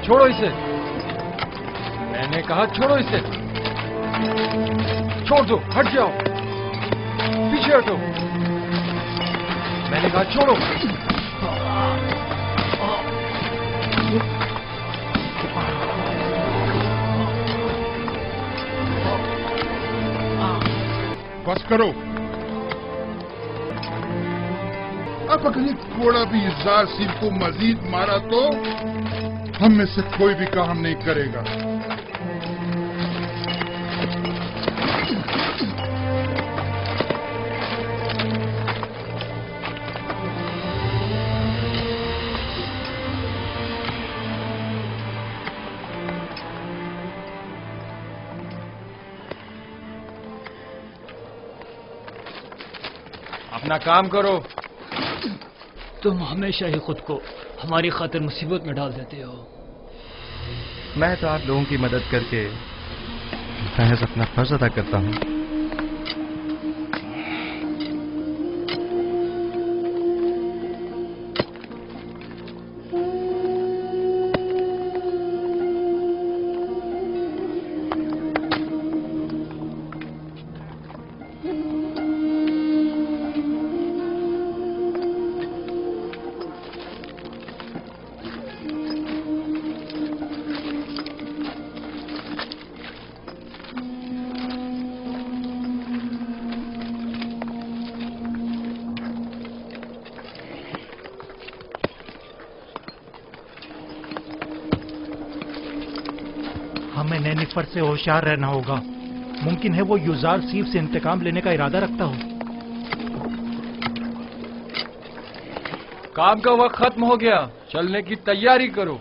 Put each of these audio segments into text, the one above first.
چھوڑو اسے، میں نے کہا چھوڑو اسے، چھوڑ دو، ہٹ جاؤ، پیچھے ہٹو، میں نے کہا چھوڑو۔ بس کرو، اب اگر یہ تھوڑا بھی یزدار سیف کو مزید مارا تو ہم میں سے کوئی بھی کام نہیں کرے گا۔ اپنا کام کرو۔ تم ہمیشہ ہی خود کو ہماری خاطر مصیبت میں ڈال دیتے ہو۔ میں تو آپ لوگوں کی مدد کر کے محض اپنا فرض ادا کرتا ہوں۔ ہمیں نینیفر سے ہوشیار رہنا ہوگا، ممکن ہے وہ یوزار سیف سے انتقام لینے کا ارادہ رکھتا ہو۔ کام کا وقت ختم ہو گیا، چلنے کی تیاری کرو۔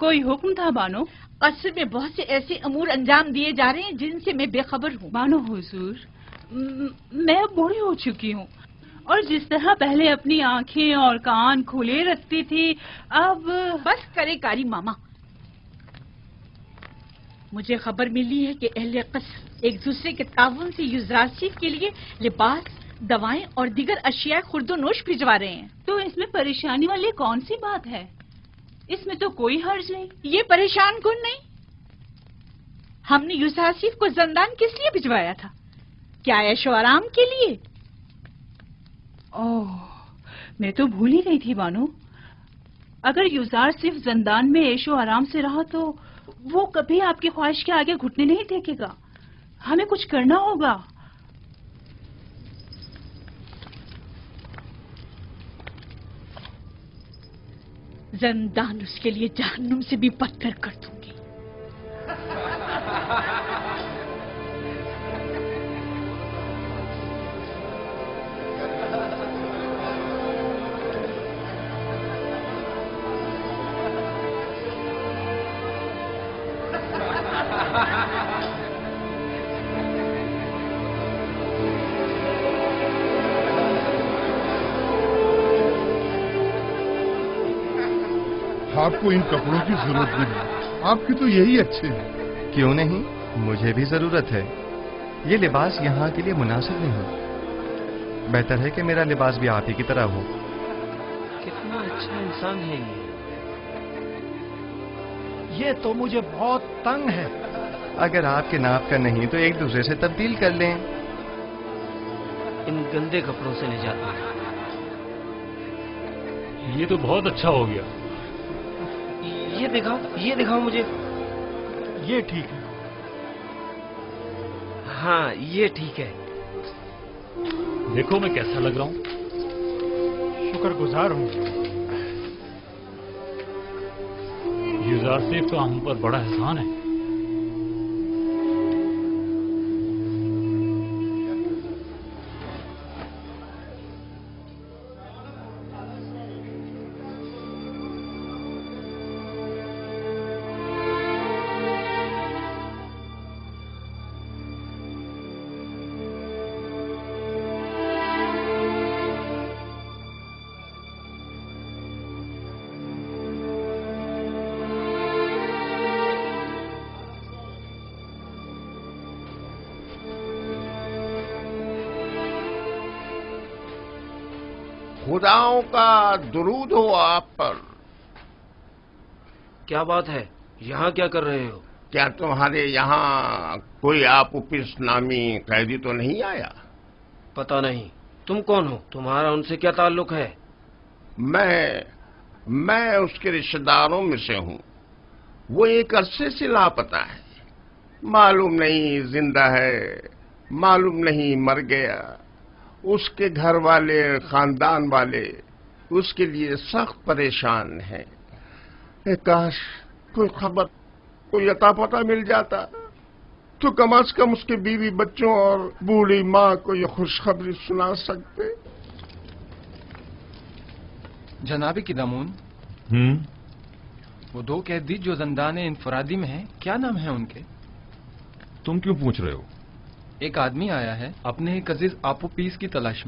کوئی حکم تھا بانو؟ قصر میں بہت سے ایسے امور انجام دیے جا رہے ہیں جن سے میں بے خبر ہوں۔ بانو حضور، میں اب بوڑھی ہو چکی ہوں، اور جس طرح پہلے اپنی آنکھیں اور کان کھلے رکھتی تھی اب… بس کرے کاری ماما، مجھے خبر ملی ہے کہ اہل قصر ایک دوسرے کے تعاون سے یوزراسیف کے لیے لباس، دوائیں اور دیگر اشیاء خرد و نوش بھجوا رہے ہیں۔ تو اس میں پریشانی والی کون سی بات ہے؟ اس میں تو کوئی حرج نہیں۔ یہ پریشان کن نہیں، ہم نے یوزراسیف کو زندان کس لیے بھجوایا تھا؟ کیا عیش و آرام کے لیے؟ اوہ، میں تو بھول ہی گئی تھی بانو۔ اگر یوزار صرف زندان میں عیش و آرام سے رہا تو وہ کبھی آپ کی خواہش کے آگے گھٹنے نہیں ٹیکے گا۔ ہمیں کچھ کرنا ہوگا۔ زندان اس کے لیے جہنم سے بھی بدتر کر دوں گی۔ آپ کو ان کپڑوں کی ضرورت نہیں، آپ کی تو یہی اچھے ہیں۔ کیوں نہیں، مجھے بھی ضرورت ہے۔ یہ لباس یہاں کے لیے مناسب نہیں، بہتر ہے کہ میرا لباس بھی آپ ہی کی طرح ہو۔ کتنا اچھا انسان ہے یہ تو مجھے بہت تنگ ہے۔ اگر آپ کے ناپ کا نہیں تو ایک دوسرے سے تبدیل کر لیں۔ ان گندے کپڑوں سے نجات ملے۔ یہ تو بہت اچھا ہو گیا۔ یہ دکھاؤ مجھے۔ یہ ٹھیک ہے۔ ہاں یہ ٹھیک ہے۔ دیکھو میں کیسا لگ رہا ہوں۔ شکر گزار ہوں۔ یوزار سیف کا ہم پر بڑا احسان ہے۔ خداؤں کا درود ہو آپ پر۔ کیا بات ہے، یہاں کیا کر رہے ہو؟ کیا تمہارے یہاں کوئی آپوپس نامی قیدی تو نہیں آیا؟ پتہ نہیں، تم کون ہو؟ تمہارا ان سے کیا تعلق ہے؟ میں اس کے رشتہ داروں میں سے ہوں۔ وہ ایک عرصے سے لاپتہ ہے، معلوم نہیں زندہ ہے، معلوم نہیں مر گیا۔ اس کے گھر والے، خاندان والے اس کے لیے سخت پریشان ہیں۔ کاش کوئی خبر، کوئی عطا پتہ مل جاتا تو کم از کم اس کے بیوی بچوں اور بوڑھی ماں کو یہ خوشخبری سنا سکتے۔ جناب قدامون، وہ دو قیدی جو زندان انفرادی میں ہیں، کیا نام ہے ان کے؟ تم کیوں پوچھ رہے ہو؟ ایک آدمی آیا ہے اپنے ایک عزیز آپوپیس کی تلاش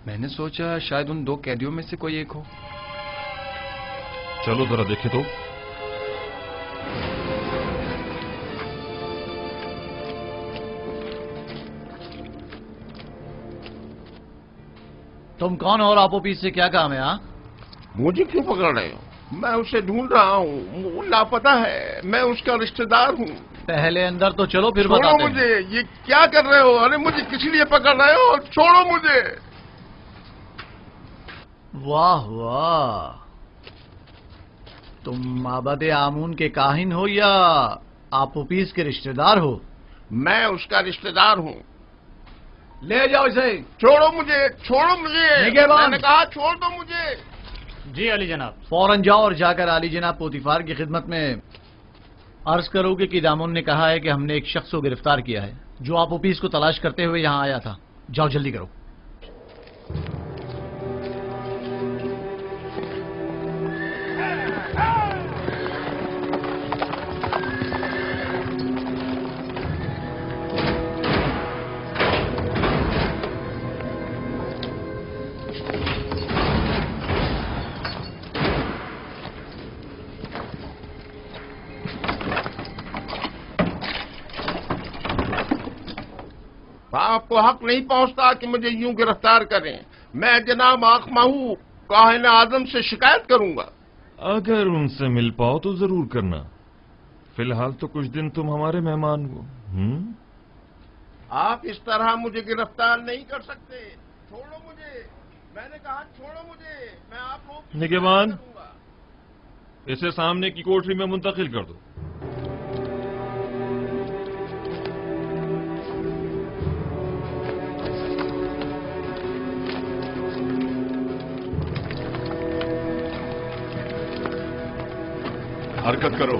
میں نے سوچا شاید ان دو قیدیوں میں سے کوئی ایک ہو۔ چلو ذرا دیکھے تو۔ تم کون ہو اور آپوپیس سے کیا کام ہے؟ ہاں، مجھے کیوں پکڑ رہے ہو؟ میں اسے ڈھونڈ رہا ہوں، وہ لاپتہ ہے، میں اس کا رشتہ دار ہوں۔ پہلے اندر تو چلو پھر چھوڑو بتاتے ہیں۔ مجھے، یہ کیا کر رہے ہو؟ ارے مجھے کس لیے پکڑ رہے ہو؟ چھوڑو مجھے۔ واہ واہ، تم معبد آمون کے کاہن ہو یا آپوپیس کے رشتہ دار ہو؟ میں اس کا رشتہ دار ہوں۔ لے جاؤ اسے۔ چھوڑو مجھے، چھوڑو مجھے، نگہبان۔ میں نے کہا چھوڑ دو مجھے۔ جی علی جناب۔ فوراً جاؤ اور جا کر علی جناب پوتیفار کی خدمت میں عرض کرو کہ قدامون نے کہا ہے کہ ہم نے ایک شخص کو گرفتار کیا ہے جو آپوپیس کو تلاش کرتے ہوئے یہاں آیا تھا۔ جاؤ جلدی کرو۔ آپ کو حق نہیں پہنچتا کہ مجھے یوں گرفتار کریں۔ میں جناب آخمہو کاہن اعظم سے شکایت کروں گا۔ اگر ان سے مل پاؤ تو ضرور کرنا، فی الحال تو کچھ دن تم ہمارے مہمان ہو۔ آپ اس طرح مجھے گرفتار نہیں کر سکتے۔ چھوڑو مجھے، میں نے کہا چھوڑو مجھے، میں آپ کو نگہبان، اسے سامنے کی کوٹری میں منتقل کر دو۔ हरकत करो।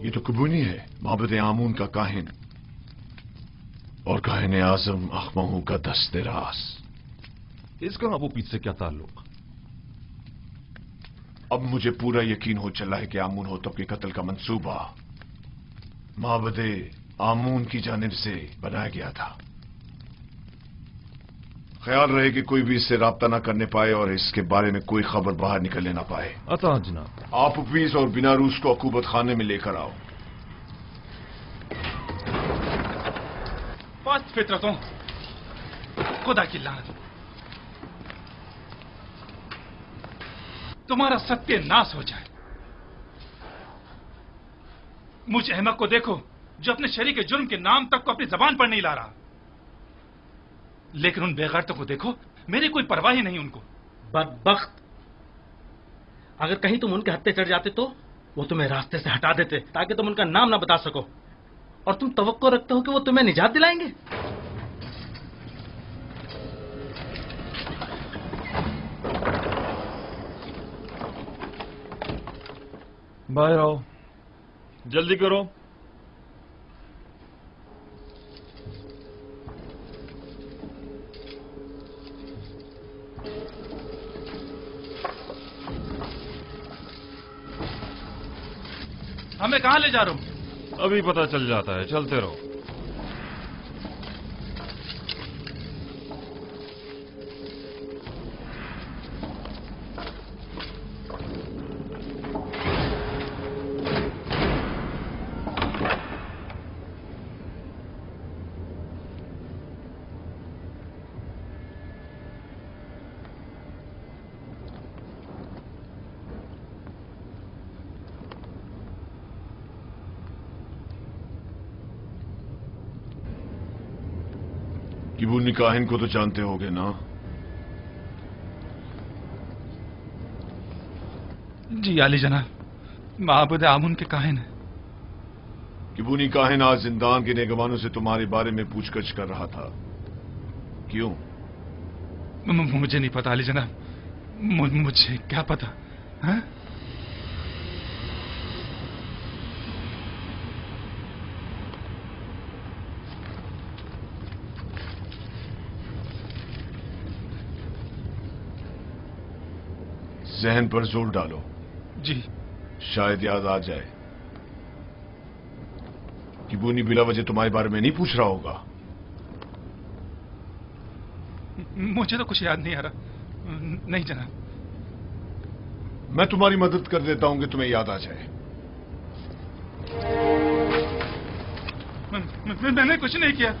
ये तो कुबूनी है, माबद आमून का काहिन और काहिन आजम अखमहू का दस्ते रास। इसका अबू पीस से क्या ताल्लुक? अब मुझे पूरा यकीन हो चला है कि आमून होतब के कत्ल का मंसूबा माबद आमून की जानिब से बनाया गया था। ख्याल रहे कि कोई भी इससे राब्ता ना करने पाए और इसके बारे में कोई खबर बाहर निकलने ना पाए। अता जनाब। आप उपीस और बिनारूस को अकूबत खाने में लेकर आओ। पास्ट फितरतों, खुदा की लानत, तुम्हारा सत्यानाश हो जाए। मुझ अहमक को देखो जो अपने शरीक के जुर्म के नाम तक को अपनी जबान पर नहीं ला रहा, लेकिन उन बेगैरतों को देखो, मेरी कोई परवाह ही नहीं उनको। बदबख्त, अगर कहीं तुम उनके हत्थे चढ़ जाते तो वो तुम्हें रास्ते से हटा देते ताकि तुम उनका नाम ना बता सको, और तुम तवक्को रखते हो कि वो तुम्हें निजात दिलाएंगे। बाहर आओ, जल्दी करो। हमें कहां ले जा रहे हो? अभी पता चल जाता है, चलते रहो। किबूनी काहिन को तो जानते होगे ना? जी आली जनाब, माबूद आमून के काहिन है। किबूनी काहिन आज जिंदान के नेगवानों से तुम्हारे बारे में पूछगछ कर रहा था, क्यों? मुझे नहीं पता आली जनाब, मुझे क्या पता है? जहन पर जोर डालो। जी। शायद याद आ जाए। किबूनी बिला वजह तुम्हारे बारे में नहीं पूछ रहा होगा। मुझे तो कुछ याद नहीं आ रहा। नहीं जनाब। मैं तुम्हारी मदद कर देता हूं कि तुम्हें याद आ जाए। मैंने कुछ नहीं किया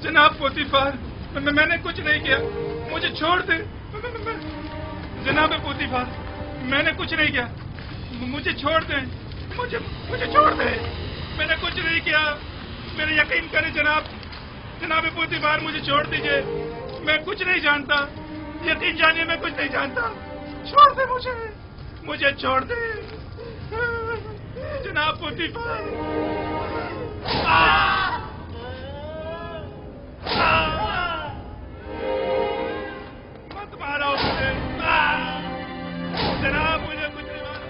जनाब पोतीफार, मैंने कुछ नहीं किया, मुझे छोड़ दे जनाब पोतीफार, मैंने कुछ नहीं किया, मुझे छोड़ दे, मुझे छोड़ दे, मैंने कुछ नहीं किया, मेरे यकीन करें जनाब पोतीफार, मुझे छोड़ दीजिए, मैं कुछ नहीं जानता, यकीन जानिए मैं कुछ नहीं जानता, छोड़ दे मुझे छोड़ दे जनाब पोतीफार। मत मारो मुझे जनाब, मुझे कुछ नहीं मारो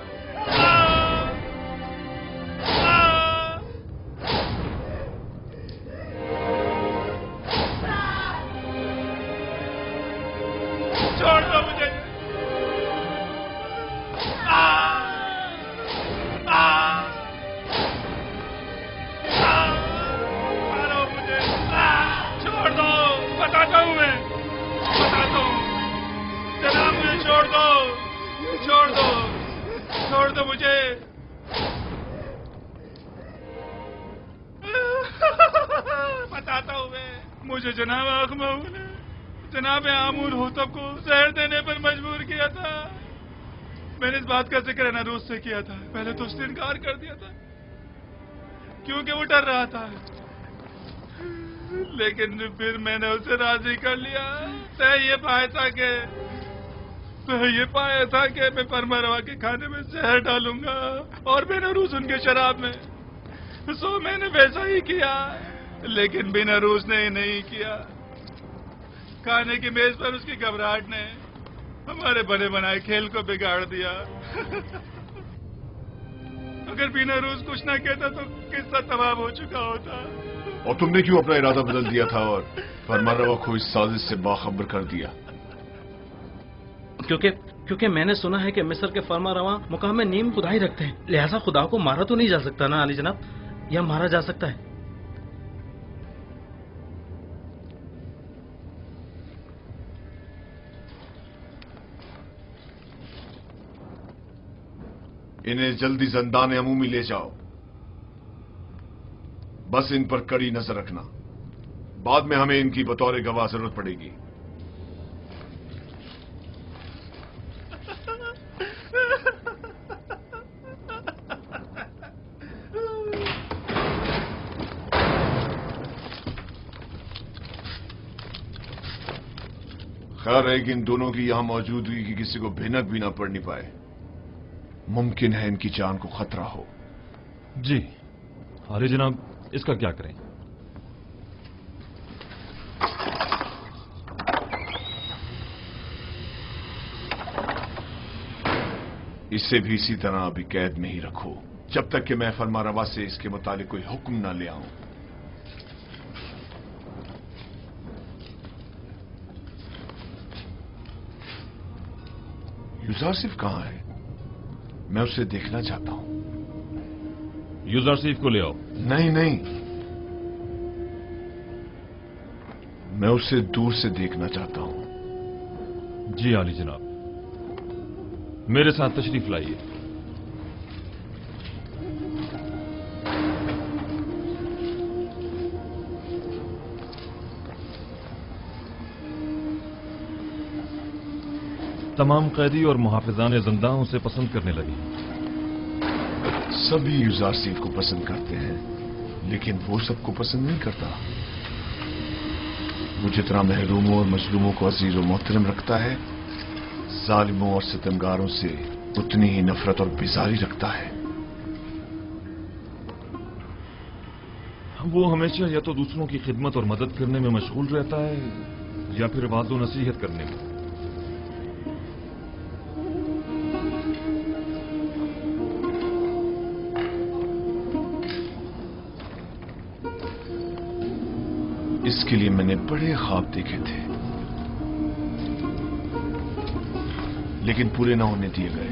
छोड़ दो, छोड़ दो, छोड़ दो मुझे। बताता हूँ मैं, मुझे जनाब अखमाऊ ने जनाब आमूर होतब को जहर देने पर मजबूर किया था। मैंने इस बात का जिक्र नरूस से किया था। पहले तो उसने इनकार कर दिया था क्योंकि वो डर रहा था, लेकिन फिर मैंने उसे राजी कर लिया। तय ये पाया था कि मैं परमरवा के खाने में जहर डालूंगा और बेनरूस उनके शराब में। सो मैंने वैसा ही किया, लेकिन बेनरूस ने नहीं किया। खाने की मेज पर उसकी घबराहट ने हमारे बने बनाए खेल को बिगाड़ दिया। अगर बेनरूस कुछ ना कहता तो किस्सा तमाम हो चुका होता। और तुमने क्यों अपना इरादा बदल दिया था और फरमानरवा को इस साजिश से बाखबर कर दिया? क्योंकि मैंने सुना है कि मिस्र के फरमानरवा मुकाम में नीम खुदाई रखते हैं, लिहाजा खुदा को मारा तो नहीं जा सकता ना आली जनाब, या मारा जा सकता है? इन्हें जल्दी ज़िंदान अमूमी ले जाओ। बस इन पर कड़ी नजर रखना, बाद में हमें इनकी बतौर गवाह जरूरत पड़ेगी। खैर है कि इन दोनों की यहां मौजूदगी की किसी को भिनक भी ना पड़नी पाए। मुमकिन है इनकी जान को खतरा हो। जी अरे जनाब, इसका क्या करें? इसे भी इसी तरह अभी कैद में ही रखो, जब तक कि मैं फरमानरवा से इसके मुतालिक कोई हुक्म ना ले आऊं। यूजारसिफ कहां है? मैं उसे देखना चाहता हूं। यूजारसिफ को ले आओ। नहीं नहीं, मैं उसे दूर से देखना चाहता हूं। जी आली जनाब, मेरे साथ तशरीफ लाइए। तमाम कैदी और मुहाफिजान ज़िंदाह उसे पसंद करने लगे। सभी यूजारसिफ को पसंद करते हैं, लेकिन वो सबको पसंद नहीं करता। वो जितना महरूमों और मजलूमों को अजीज और मोहतरम रखता है, जालिमों और सितमगारों से उतनी ही नफरत और बेजारी रखता है। वो हमेशा या तो दूसरों की खिदमत और मदद करने में मशगूल रहता है या फिर वादो नसीहत करने में। इसके लिए मैंने बड़े ख्वाब देखे थे, लेकिन पूरे न होने दिए गए।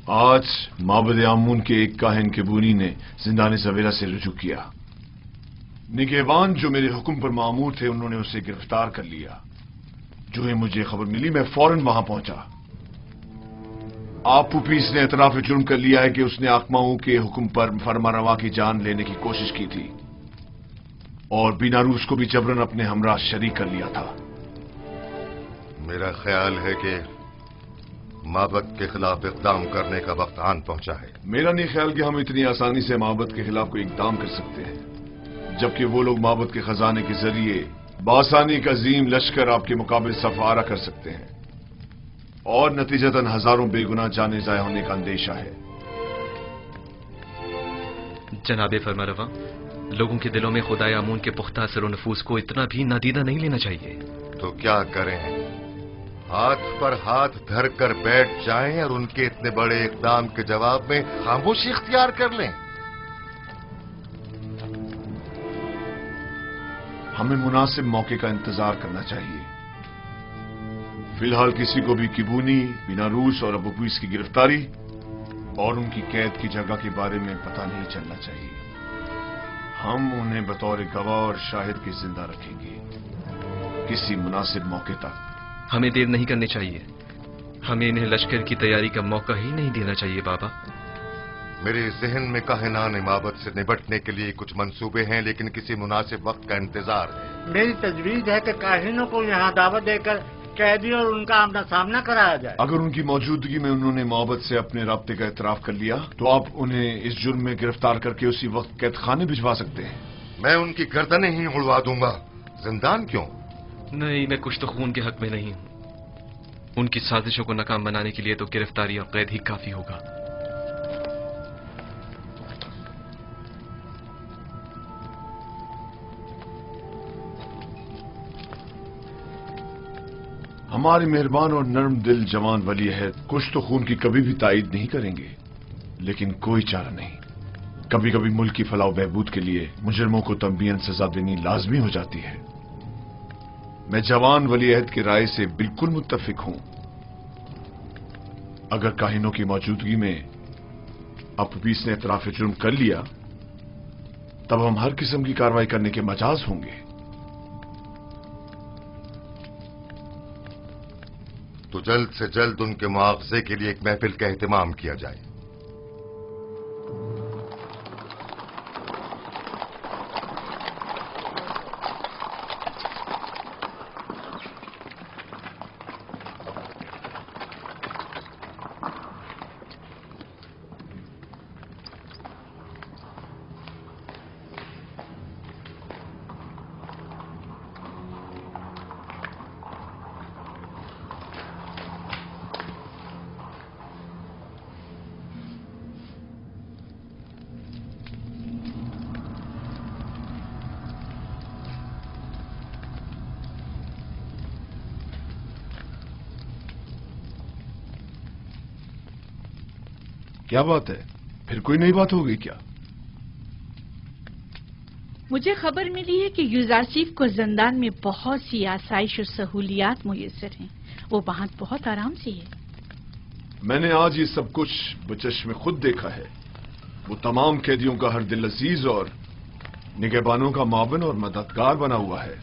आज माबद आमून के एक काहिन केबूनी ने जिंदान सवेरा से रुजू किया। निगहबान जो मेरे हुक्म पर मामूर थे, उन्होंने उसे गिरफ्तार कर लिया। जो ही मुझे खबर मिली, मैं फौरन वहां पहुंचा। आप पुपीस ने एतराफ जुर्म कर लिया है कि उसने आकमाओं के हुक्म पर फरमानरवा की जान लेने की कोशिश की थी और बीनारूस को भी जबरन अपने हमरा शरीक कर लिया था। मेरा ख्याल है कि माबद के खिलाफ इकदाम करने का वक्त आन पहुंचा है। मेरा नहीं ख्याल कि हम इतनी आसानी से माबद के खिलाफ कोई इकदाम कर सकते हैं, जबकि वो लोग माबद के खजाने के जरिए बासानी का अजीम लश्कर आपके मुकाबले सफारा कर सकते हैं और नतीजतन हजारों बेगुनाह जाने जाया होने का अंदेशा है। जनाबे फरमारवा, लोगों के दिलों में खुदाए आमून के पुख्ता असर और नफूस को इतना भी नादीदा नहीं लेना चाहिए। तो क्या करें? हाथ पर हाथ धर कर बैठ जाएं और उनके इतने बड़े इकदाम के जवाब में खामोशी इख्तियार कर लें? हमें मुनासिब मौके का इंतजार करना चाहिए। फिलहाल किसी को भी किबूनी, बीनारूस और अबू पीस की गिरफ्तारी और उनकी कैद की जगह के बारे में पता नहीं चलना चाहिए। हम उन्हें बतौर गवाह और शाहिद के जिंदा रखेंगे किसी मुनासिब मौके तक। हमें देर नहीं करनी चाहिए। हमें इन्हें लश्कर की तैयारी का मौका ही नहीं देना चाहिए बाबा। मेरे जहन में काहिनान इमामत से निपटने के लिए कुछ मंसूबे हैं, लेकिन किसी मुनासिब वक्त का इंतजार है। मेरी तजवीज है कि काहिनों को यहाँ दावत देकर कैदी और उनका आमना सामना कराया जाए। अगर उनकी मौजूदगी में उन्होंने मोहब्बत से अपने राब्ते का इतराफ कर लिया तो आप उन्हें इस जुर्म में गिरफ्तार करके उसी वक्त कैद खाने भिजवा सकते हैं। मैं उनकी गर्दनें ही उड़वा दूंगा, जिंदान क्यों? नहीं, मैं कुछ तो खून के हक में नहीं हूं। उनकी साजिशों को नाकाम बनाने के लिए तो गिरफ्तारी और कैद ही काफी होगा। हमारे मेहरबान और नर्म दिल जवान वली अहद कुछ तो खून की कभी भी तायीद नहीं करेंगे, लेकिन कोई चारा नहीं। कभी कभी मुल्क की फलाह बहबूद के लिए मुजरमों को तंबीहन सजा देनी लाजमी हो जाती है। मैं जवान वली अहद की राय से बिल्कुल मुत्तफिक हूं। अगर काहिनों की मौजूदगी में अपूपीस ने इतराफ जुर्म कर लिया तब हम हर किस्म की कार्रवाई करने के मजाज होंगे। तो जल्द से जल्द उनके मुआवजे के लिए एक महफिल का एहतमाम किया जाए। क्या बात है, फिर कोई नई बात हो गई क्या? मुझे खबर मिली है कि यूजारसीफ को जिंदान में बहुत सी आसाइश और सहूलियात मुयस्सर हैं। वो वहां बहुत आराम से है। मैंने आज ये सब कुछ बचश में खुद देखा है। वो तमाम कैदियों का हर दिल अजीज और निगहबानों का मावन और मददगार बना हुआ है।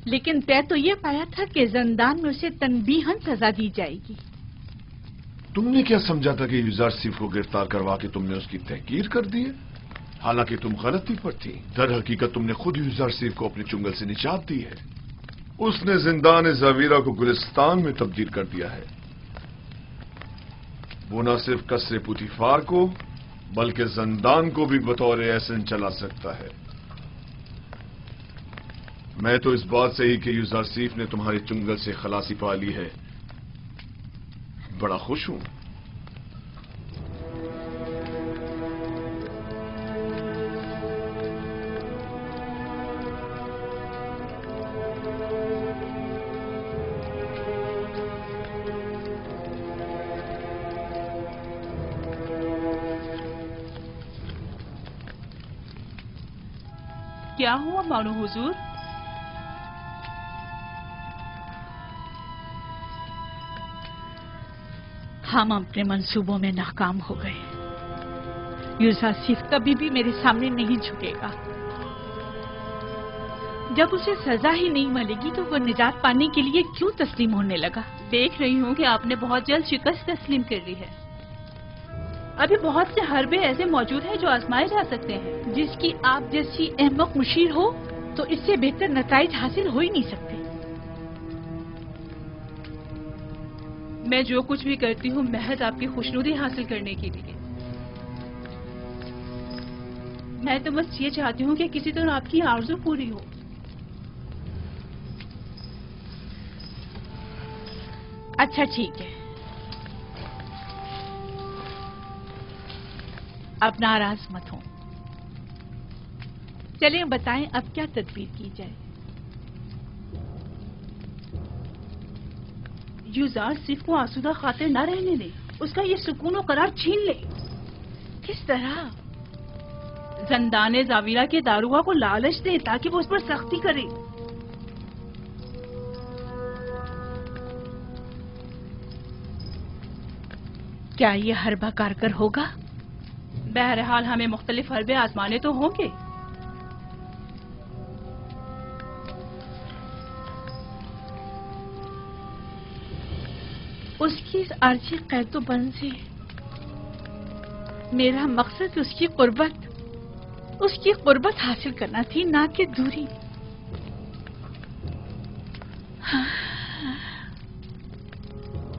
लेकिन तय तो ये पाया था कि जिंदान में उसे तनबीहन सजा दी जाएगी। तुमने क्या समझा था कि यूजारसीफ को गिरफ्तार करवा के तुमने उसकी तहकीर कर दी है? हालांकि तुम गलती पर थी। दर हकीकत तुमने खुद यूजारसीफ को अपने चुंगल से निजात दी है। उसने जिंदान ज़ावीरा को गुलिस्तान में तब्दील कर दिया है। वो न सिर्फ कसरे पुतिफार को बल्कि जिंदान को भी बतौर एहसन चला सकता है। मैं तो इस बात से ही कि यूजारसीफ ने तुम्हारे चुंगल से खलासी पा ली है बड़ा खुश हूं। क्या हुआ बानो हुजूर? हम अपने मंसूबों में नाकाम हो गए। यूजारसीफ कभी भी मेरे सामने नहीं झुकेगा। जब उसे सजा ही नहीं मिलेगी तो वो निजात पाने के लिए क्यों तस्लीम होने लगा? देख रही हूँ कि आपने बहुत जल्द शिकस्त तस्लीम कर ली है। अभी बहुत से हरबे ऐसे मौजूद हैं जो आजमाए जा सकते हैं। जिसकी आप जैसी अहमक मुशीर हो तो इससे बेहतर नताइज हासिल हो ही नहीं सकते। मैं जो कुछ भी करती हूँ महज आपकी खुशनुदी हासिल करने के लिए। मैं तो बस ये चाहती हूँ कि किसी तरह आपकी आरज़ू पूरी हो। अच्छा ठीक है, अब नाराज मत हो। चलिए बताएं अब क्या तदबीर की जाए। यूजारसीफ को आसूदा खातिर न रहने दे, उसका ये सुकून और करार छीन ले। किस तरह? जिंदान ज़ावीरा के दारुआ को लालच दे ताकि वो उस पर सख्ती करे। क्या ये हरबा कारगर होगा؟ बहरहाल हमें मुख्तलिफ हरबे आजमाने तो होंगे। उसकी इस आर्जी कैदोबंद से मेरा मकसद उसकी कुर्बत हासिल करना थी, ना कि दूरी।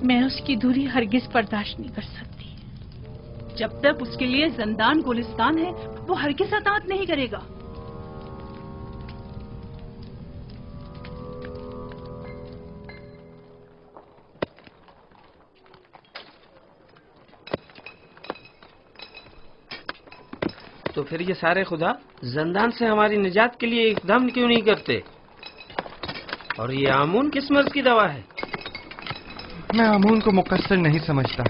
मैं उसकी दूरी हरगिज बर्दाश्त नहीं कर सकती। जब तक उसके लिए जिंदान गुलिस्तान है वो हरगिज अतात नहीं करेगा। तो फिर ये सारे खुदा जिंदान से हमारी निजात के लिए इकदाम क्यों नहीं करते? और ये आमून किस मर्ज की दवा है? मैं आमून को मुकस्सर नहीं समझता।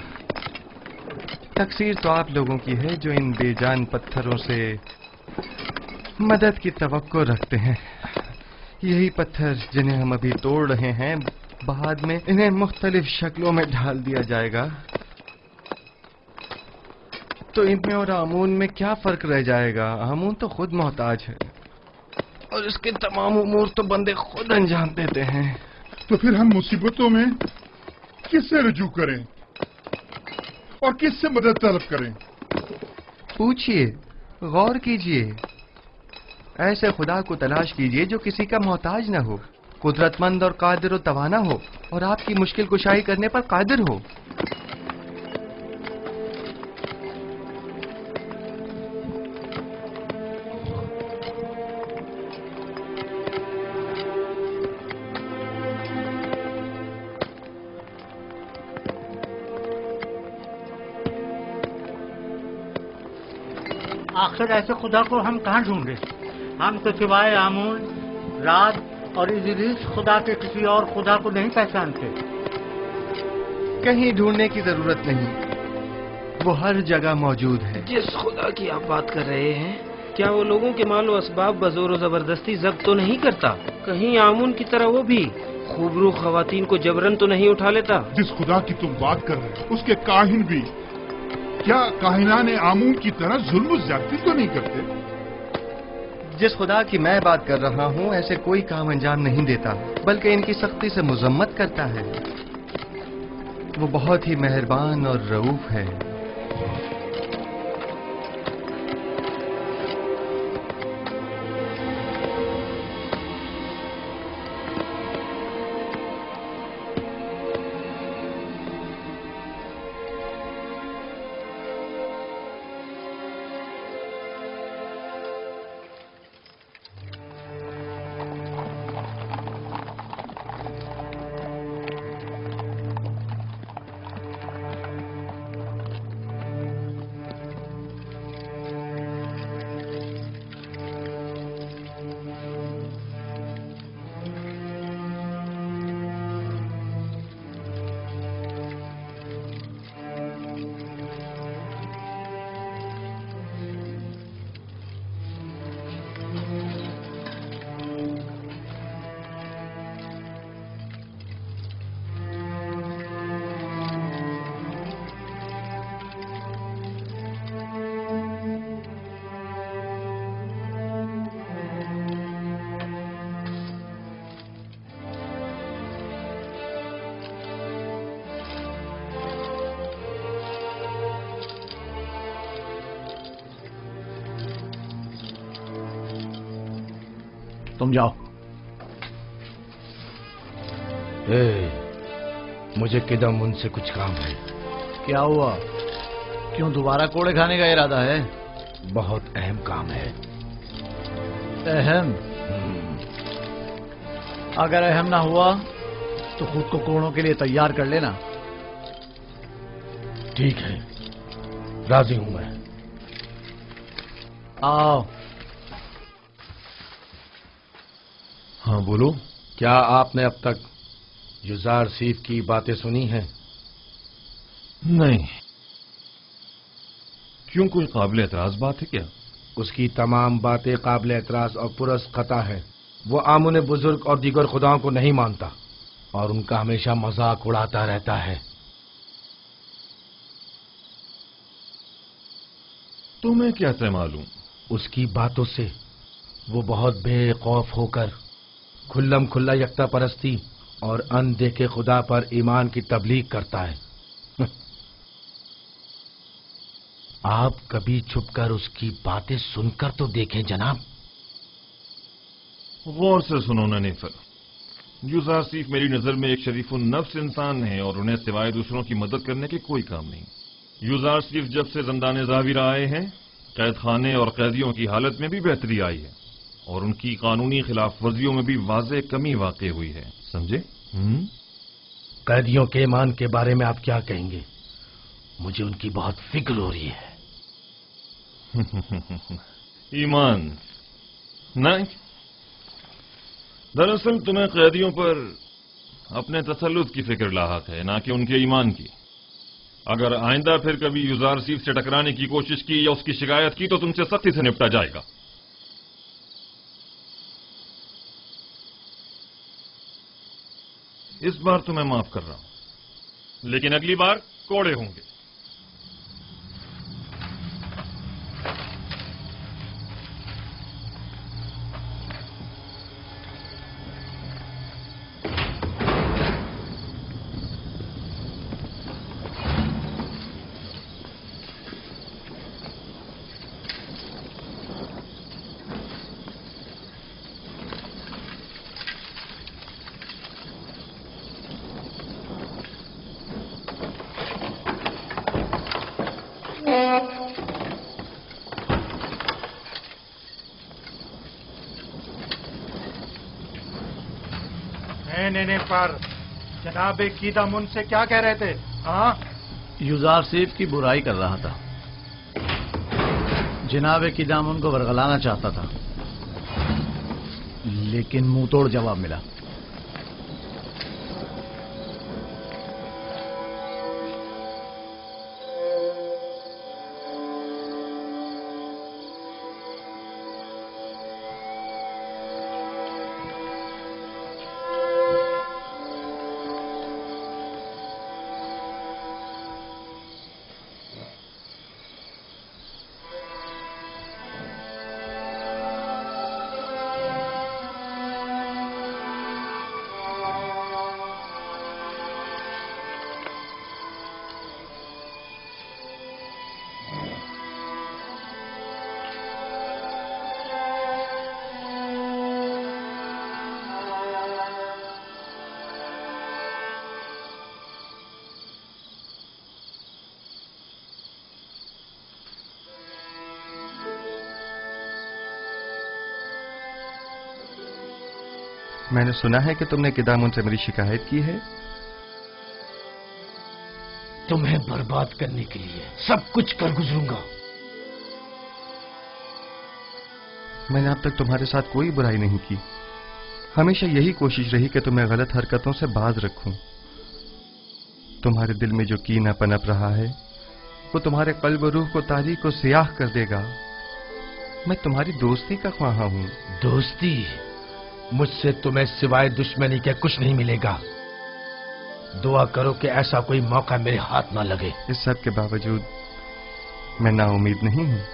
तकसीर तो आप लोगों की है जो इन बेजान पत्थरों से मदद की तवक्को रखते हैं। यही पत्थर जिन्हें हम अभी तोड़ रहे हैं, बाद में इन्हें मुख्तलिफ शक्लों में ढाल दिया जाएगा, तो इनमें और आमून में क्या फर्क रह जाएगा? आमून तो खुद मोहताज है और इसके तमाम उमूर तो बंदे खुद अंजाम देते हैं। तो फिर हम मुसीबतों में किससे रुजू करें और किससे मदद तलब करें? पूछिए, गौर कीजिए, ऐसे खुदा को तलाश कीजिए जो किसी का मोहताज न हो, कुदरतमंद और कादिर और तवाना हो और आपकी मुश्किल कुशाई करने पर कादिर हो। आखिर ऐसे खुदा को हम कहाँ ढूंढे? हम तो सिवाय आमून, राज और इजरीस खुदा के किसी और खुदा को नहीं पहचानते। कहीं ढूंढने की जरूरत नहीं, वो हर जगह मौजूद है। जिस खुदा की आप बात कर रहे हैं, क्या वो लोगों के मालो असबाब बजोर जबरदस्ती जब्त तो नहीं करता? कहीं आमून की तरह वो भी खूबरू खवातीन को जबरन तो नहीं उठा लेता? जिस खुदा की तुम बात कर रहे हो, उसके काहिन भी क्या काहिनाने आमून की तरह जुल्म ज्यादती तो नहीं करते? जिस खुदा की मैं बात कर रहा हूँ ऐसे कोई काम अंजाम नहीं देता, बल्कि इनकी सख्ती से मुजम्मत करता है। वो बहुत ही मेहरबान और रऊफ है। तुम जाओ। मुझे किदम उनसे कुछ काम है। क्या हुआ? क्यों दोबारा कोड़े खाने का इरादा है? बहुत अहम काम है। अहम? अगर अहम ना हुआ तो खुद को कोड़ों के लिए तैयार कर लेना। ठीक है, राजी हूं मैं। आओ। हाँ बोलो। क्या आपने अब तक युजार सीफ की बातें सुनी हैं? नहीं। क्यों, कोई काबिल एतराज बात है क्या? उसकी तमाम बातें काबिल एतराज और पुरस खता है। वो आमुन बुजुर्ग और दीगर खुदाओं को नहीं मानता और उनका हमेशा मजाक उड़ाता रहता है। तुम्हें कैसे मालूम? उसकी बातों से वो बहुत बेखौफ होकर खुल्लम खुल्ला यकता परस्ती और अनदेखे खुदा पर ईमान की तबलीग करता है। आप कभी छुपकर उसकी बातें सुनकर तो देखें जनाब। गौर से सुनो ननीफर, यूजारसीफ मेरी नजर में एक शरीफुन नफ्स इंसान है और उन्हें सिवाय दूसरों की मदद करने के कोई काम नहीं। यूजारसीफ जब से ज़ंदान ज़ाविरा आए हैं, कैद खाने और कैदियों की हालत में भी बेहतरी आई है और उनकी कानूनी खिलाफ वर्जियों में भी वाज़ेह कमी वाक़ई हुई है। समझे? कैदियों के ईमान के बारे में आप क्या कहेंगे? मुझे उनकी बहुत फिक्र हो रही है। ईमान नहीं, दरअसल तुम्हें कैदियों पर अपने तसल्लुत की फिक्र लाहक है, ना कि उनके ईमान की। अगर आइंदा फिर कभी यूजारसीफ से टकराने की कोशिश की या उसकी शिकायत की तो तुमसे सख्ती से निपटा जाएगा। इस बार तो मैं माफ कर रहा हूं, लेकिन अगली बार कोड़े होंगे। नेने पर जनाब कीदामुन से क्या कह रहे थे? हाँ, यूजारसीफ की बुराई कर रहा था। जनाब कीदामुन को वरगलाना चाहता था, लेकिन मुंह तोड़ जवाब मिला। मैंने सुना है कि तुमने कीदामुन से मेरी शिकायत की है। तुम्हें बर्बाद करने के लिए सब कुछ कर गुजरूंगा। मैंने अब तक तुम्हारे साथ कोई बुराई नहीं की। हमेशा यही कोशिश रही कि तुम्हें गलत हरकतों से बाज रखूं। तुम्हारे दिल में जो कीना पनप रहा है वो तुम्हारे कल्ब और रूह को तारीक और सियाह कर देगा। मैं तुम्हारी दोस्ती का ख्वाहा हूं। दोस्ती? मुझसे तुम्हें सिवाय दुश्मनी के कुछ नहीं मिलेगा। दुआ करो कि ऐसा कोई मौका मेरे हाथ ना लगे। इस सब के बावजूद मैं नाउम्मीद नहीं हूं।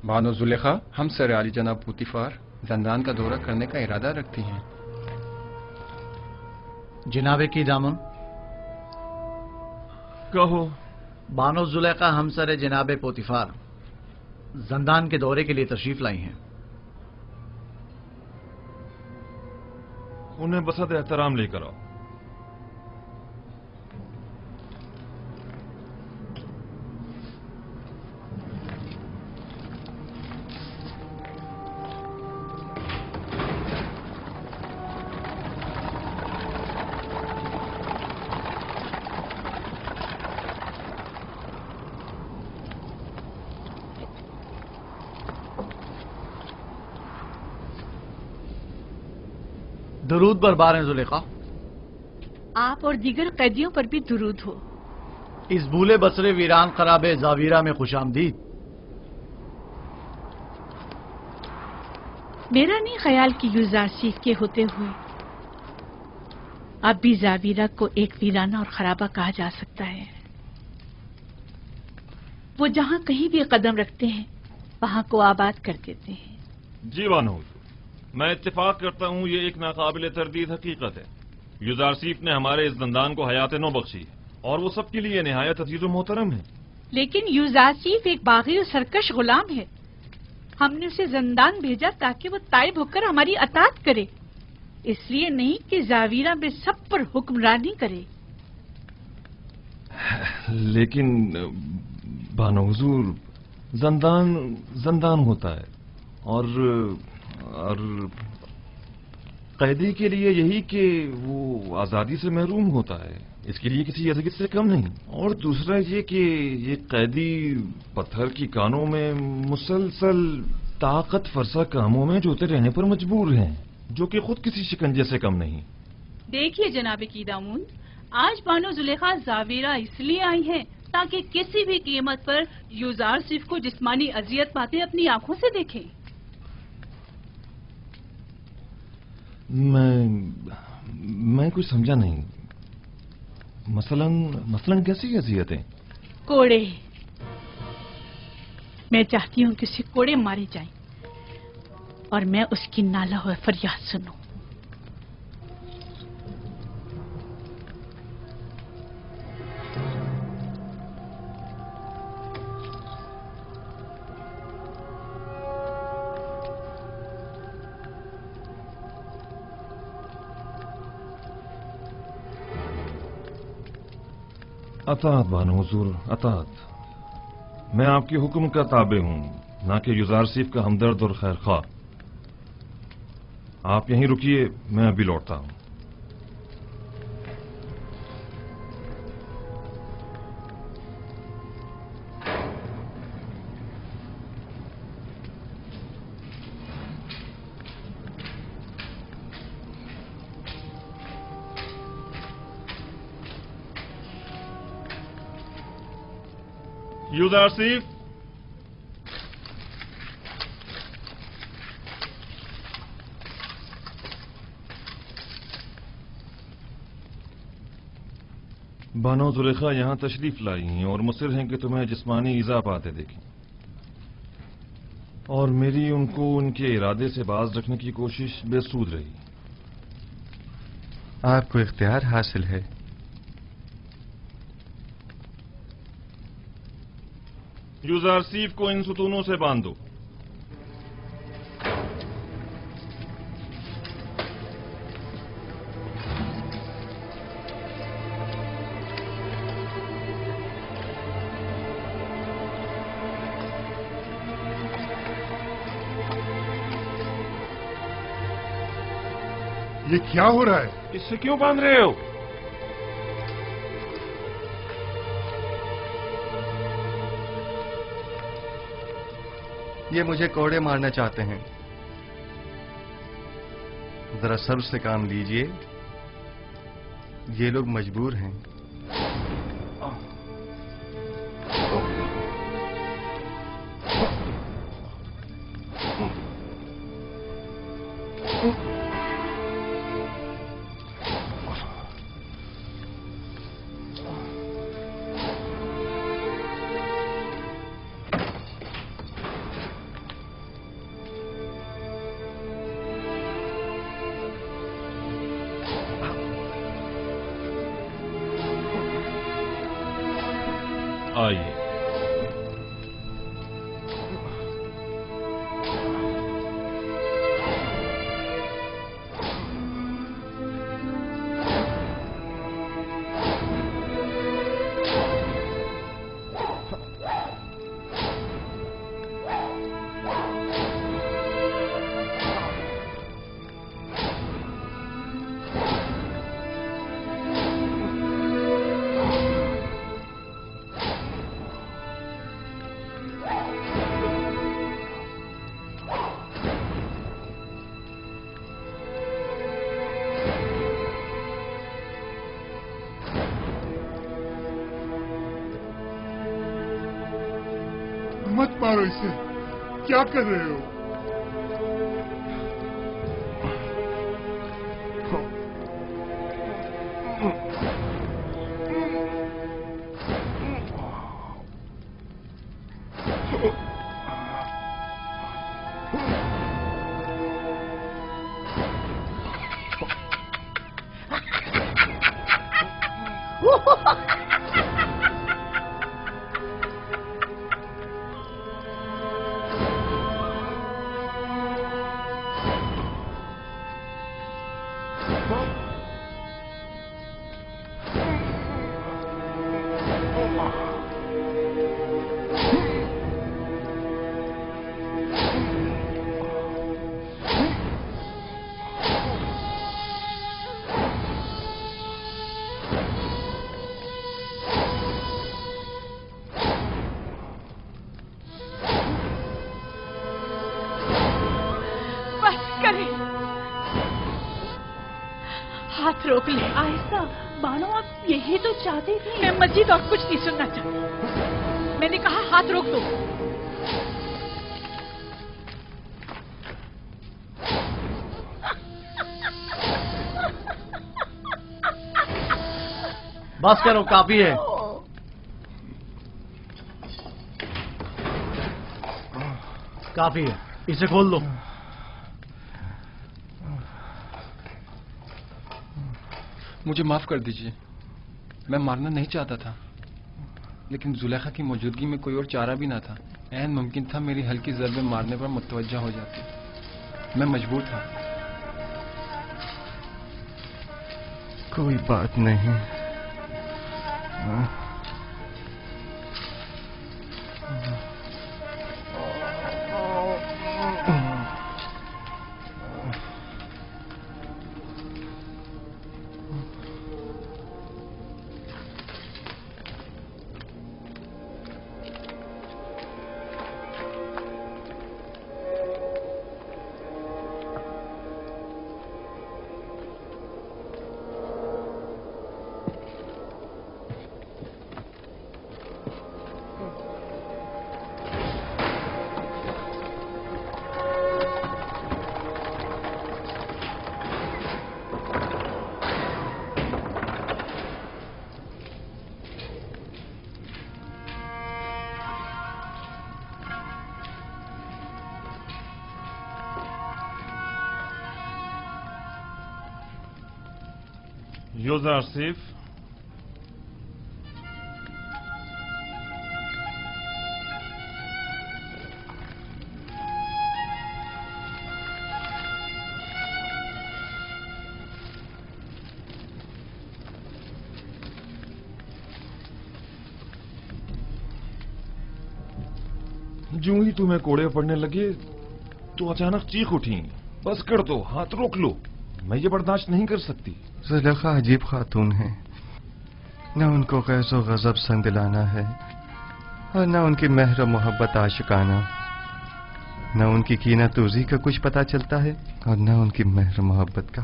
बानो जुलेखा, हम सर आली जनाब पोतीफार जंदान का दौरा करने का इरादा रखती हैं। जनाब कीदामुन, कहो। बानो जुलेखा हमसर जनाब पोतीफार जंदान के दौरे के लिए तशरीफ लाई हैं। उन्हें बसत एहतराम लेकर आओ। दरूद पर बार जुलेखा। आप और दीगर कैदियों पर भी दुरूद हो। इस भूले बसरे वीरान खराबे जावीरा में खुशामदीद। मेरा नहीं ख्याल कि यूजारसीफ के होते हुए अब भी जावीरा को एक वीराना और खराबा कहा जा सकता है। वो जहां कहीं भी कदम रखते हैं वहां को आबाद कर देते हैं। जी बानो, मैं इत्तेफाक करता हूँ ये एक नाकाबिले तरदीद हकीकत है। युजारसीफ ने हमारे इस जंदान को हयात नो बख्शी और वो सबके लिए निहायत अजीज और मोहतरम है। लेकिन यूजारसीफ एक बागी और सरकश गुलाम है। हमने उसे जंदान भेजा ताकि वो ताइब होकर हमारी अतात करे, इसलिए नहीं कि जावीरा में सब पर हुक्मरानी करे। लेकिन बानो हुजूर, जंदान होता है और कैदी के लिए यही कि वो आजादी से महरूम होता है, इसके लिए किसी अज़ियत से कम नहीं। और दूसरा ये कि ये कैदी पत्थर की कानों में मुसलसल ताकत फरसा कामों में जोते रहने पर मजबूर हैं, जो कि खुद किसी शिकंजे से कम नहीं। देखिए जनाब कीदामून, आज बानो जुलेखा जावीरा इसलिए आई हैं ताकि किसी भी कीमत पर यूजारसीफ को जिस्मानी अजियत पाते अपनी आंखों से देखें। मैं कुछ समझा नहीं। मसलन कैसी अजियतें? कोड़े। मैं चाहती हूँ कि उसे कोड़े मारे जाएं और मैं उसकी नाला हुआ फरियाद सुनूं। अतात बानो हुजूर, अतात। मैं आपके हुक्म का ताबे हूं, ना कि युजारसीफ का हमदर्द और खैरखा। आप यहीं रुकिए, मैं अभी लौटता हूं। युजारसीफ, बानो जुलेखा यहां तशरीफ लाई हैं और मुसिर हैं कि तुम्हें जिस्मानी ईजा पाते देखें, और मेरी उनको उनके इरादे से बाज रखने की कोशिश बेसूद रही। आपको इख्तियार हासिल है। युजारसीफ को इन सुतूनों से बांध दो। ये क्या हो रहा है? इससे क्यों बांध रहे हो? ये मुझे कोड़े मारना चाहते हैं। जरा सब्र से काम लीजिए, ये लोग मजबूर हैं। मत मारो इसे, क्या कर रहे हो? हाथ रोक ले। आहिस्ता। बानो, आप यही तो चाहते थे। मैं मजीद और कुछ नहीं सुनना चाहती। मैंने कहा हाथ रोक दो। बस करो, काफी है। काफी है, इसे खोल दो। मुझे माफ कर दीजिए, मैं मारना नहीं चाहता था, लेकिन जुलेखा की मौजूदगी में कोई और चारा भी ना था। ऐन मुमकिन था मेरी हल्की ज़रबे मारने पर मुतवज्जा हो जाती। मैं मजबूर था। कोई बात नहीं। यूज़र सिर्फ जो ही तुम्हें कोड़े पड़ने लगे तो अचानक चीख उठी। बस कर दो, हाथ रोक लो, मैं ये बर्दाश्त नहीं कर सकती। जुलेखा अजीब खातून है, न उनको गैज़ो गज़ब संदिलाना है और न उनकी मेहर मोहब्बत आशिकाना, न उनकी कीना तूज़ी का कुछ पता चलता है और न उनकी मेहर मोहब्बत का।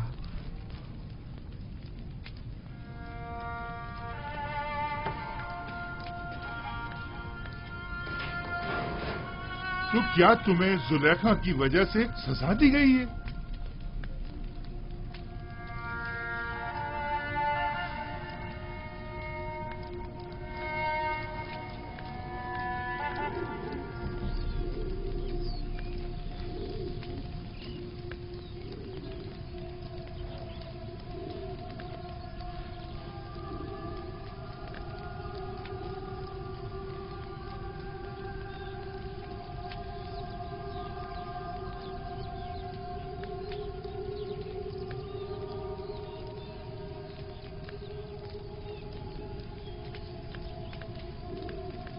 तो क्या तुम्हें जुलेखा की वजह से सजा दी गई है?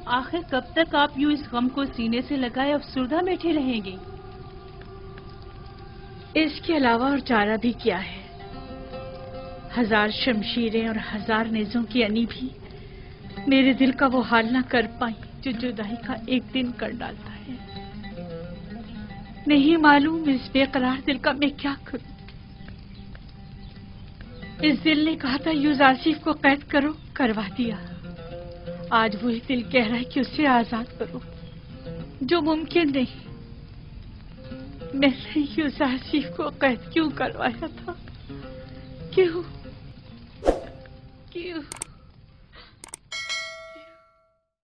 आखिर कब तक आप यूं इस गम को सीने से लगाए अफसुर्दा बैठे रहेंगे? इसके अलावा और चारा भी क्या है? हजार शमशीरें और हजार नेज़ों की अनी भी मेरे दिल का वो हाल ना कर पाई जो जुदाई का एक दिन कर डालता है। नहीं मालूम इस बेकरार दिल का मैं क्या करूं। इस दिल ने कहा था यूज़ आसिफ को कैद करो, करवा दिया। आज वही दिल कह रहा है कि उसे आजाद करो। जो मुमकिन नहीं। मैंने यूजारसीफ को कैद क्यों करवाया था? क्यों?